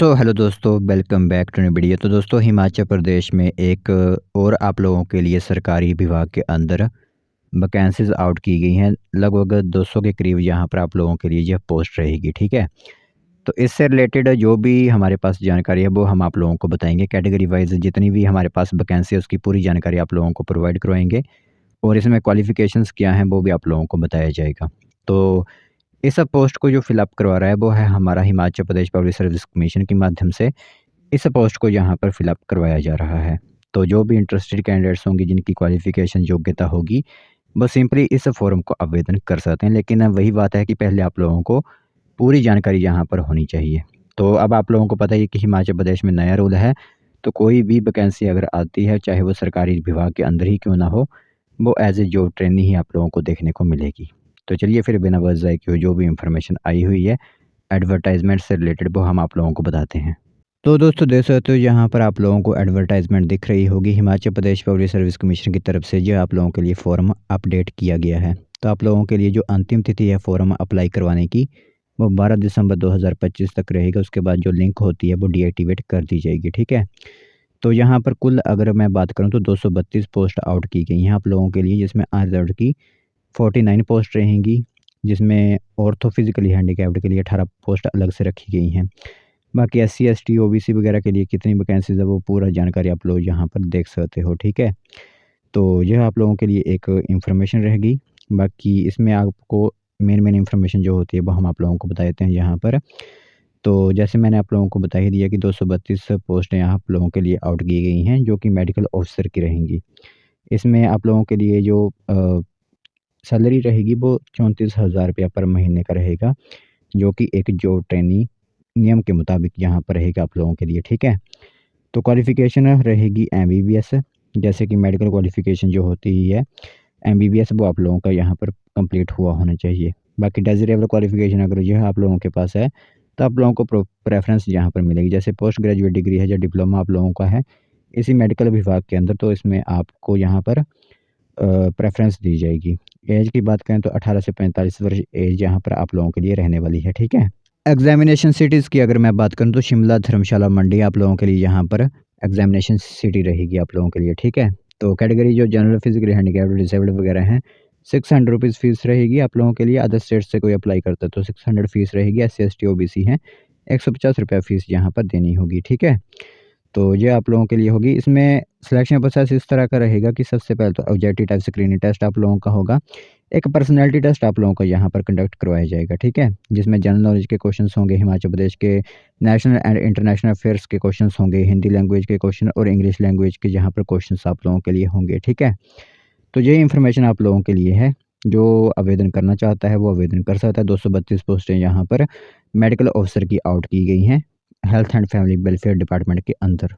सो hello दोस्तों, welcome back to new video. तो दोस्तों, हिमाचल प्रदेश में एक और आप लोगों के लिए सरकारी विभाग के अंदर वैकेंसीज आउट की गई हैं। लगभग 200 के करीब यहाँ पर आप लोगों के लिए यह पोस्ट रहेगी। ठीक है, तो इससे रिलेटेड जो भी हमारे पास जानकारी है वो हम आप लोगों को बताएंगे। कैटेगरी वाइज जितनी भी हमारे पास वैकेंसी है उसकी पूरी जानकारी आप लोगों को प्रोवाइड करवाएंगे और इसमें क्वालिफिकेशंस क्या हैं वो भी आप लोगों को बताया जाएगा। तो इस पोस्ट को जो फिलअप करवा रहा है वो है हमारा Himachal Pradesh public service commission के माध्यम से इस पोस्ट को यहाँ पर फिलअप करवाया जा रहा है। तो जो भी इंटरेस्टेड कैंडिडेट्स होंगे जिनकी क्वालिफिकेशन योग्यता होगी वो सिंपली इस फॉर्म को आवेदन कर सकते हैं। लेकिन वही बात है कि पहले आप लोगों को पूरी जानकारी यहाँ पर होनी चाहिए। तो अब आप लोगों को पता है कि हिमाचल प्रदेश में नया रूल है, तो कोई भी वैकेंसी अगर आती है चाहे वो सरकारी विभाग के अंदर ही क्यों ना हो, वो एज ए जॉब ट्रेनिंग ही आप लोगों को देखने को मिलेगी। तो चलिए फिर बिना वजह के जो भी इंफॉर्मेशन आई हुई है एडवर्टाइजमेंट से रिलेटेड वो हम आप लोगों को बताते हैं। तो दोस्तों देख सकते हो यहाँ पर आप लोगों को एडवर्टाइजमेंट दिख रही होगी। Himachal Pradesh public service commission की तरफ से जो आप लोगों के लिए फॉर्म अपडेट किया गया है। तो आप लोगों के लिए जो अंतिम तिथि है फॉर्म अप्लाई करवाने की वो 12 दिसंबर 2025 तक रहेगा। उसके बाद जो लिंक होती है वो डीएक्टिवेट कर दी जाएगी। ठीक है, तो यहाँ पर कुल अगर मैं बात करूँ तो 232 पोस्ट आउट की गई हैं आप लोगों के लिए, जिसमें अनरिजर्व्ड की 49 पोस्ट रहेंगी, जिसमें ऑर्थो फिजिकली हैंडीकैप्ड के लिए 18 पोस्ट अलग से रखी गई हैं। बाकी एससी एसटी ओबीसी वगैरह के लिए कितनी वैकेंसीज है वो पूरा जानकारी आप लोग यहाँ पर देख सकते हो। ठीक है, तो यह आप लोगों के लिए एक इंफॉर्मेशन रहेगी। बाकी इसमें आपको मेन इंफॉर्मेशन जो होती है वो हम आप लोगों को बता देते हैं यहाँ पर। तो जैसे मैंने आप लोगों को बता ही दिया कि 232 पोस्टें यहाँ आप लोगों के लिए आउट की गई हैं जो कि मेडिकल ऑफिसर की रहेंगी। इसमें आप लोगों के लिए जो सैलरी रहेगी वो 34,000 रुपया पर महीने का रहेगा, जो कि एक जॉब ट्रेनी नियम के मुताबिक यहाँ पर रहेगा आप लोगों के लिए। ठीक है, तो क्वालिफ़िकेशन रहेगी एमबीबीएस, जैसे कि मेडिकल क्वालिफ़िकेशन जो होती है एमबीबीएस वो आप लोगों का यहाँ पर कंप्लीट हुआ होना चाहिए। बाकी डेजिरेबल क्वालिफ़िकेशन अगर यह आप लोगों के पास है तो आप लोगों को प्रेफरेंस यहाँ पर मिलेगी। जैसे पोस्ट ग्रेजुएट डिग्री है या डिप्लोमा आप लोगों का है इसी मेडिकल विभाग के अंदर, तो इसमें आपको यहाँ पर प्रेफरेंस दी जाएगी। एज की बात करें तो 18 से 45 वर्ष एज यहाँ पर आप लोगों के लिए रहने वाली है। ठीक है, एग्जामिनेशन सिटीज़ की अगर मैं बात करूँ तो शिमला, धर्मशाला, मंडी आप लोगों के लिए यहाँ पर एग्जामिनेशन सिटी रहेगी आप लोगों के लिए। ठीक है, तो कैटेगरी जो जनरल फिजिकली हैंडीकैप्ड डिसेबल्ड वगैरह हैं 600 रुपीज़ फीस रहेगी आप लोगों के लिए। अदर स्टेट से कोई अप्लाई करता है तो 600 फीस रहेगी। S C S T O B C हैं 150 रुपया फ़ीस यहाँ पर देनी होगी। ठीक है, तो ये आप लोगों के लिए होगी। इसमें सिलेक्शन प्रोसेस इस तरह का रहेगा कि सबसे पहले तो ऑब्जेक्टिव टाइप स्क्रीनिंग टेस्ट आप लोगों का होगा। एक पर्सनैलिटी टेस्ट आप लोगों को यहाँ पर कंडक्ट करवाया जाएगा। ठीक है, जिसमें जनरल नॉलेज के क्वेश्चंस होंगे, हिमाचल प्रदेश के नेशनल एंड इंटरनेशनल अफेयर्स के क्वेश्चंस होंगे, हिंदी लैंग्वेज के क्वेश्चन और इंग्लिश लैंग्वेज के यहाँ पर क्वेश्चंस आप लोगों के लिए होंगे। ठीक है, तो ये इन्फॉर्मेशन आप लोगों के लिए है। जो आवेदन करना चाहता है वो आवेदन कर सकता है। 232 पोस्टें यहाँ पर मेडिकल ऑफिसर की आउट की गई हैं health and family welfare department के अंदर।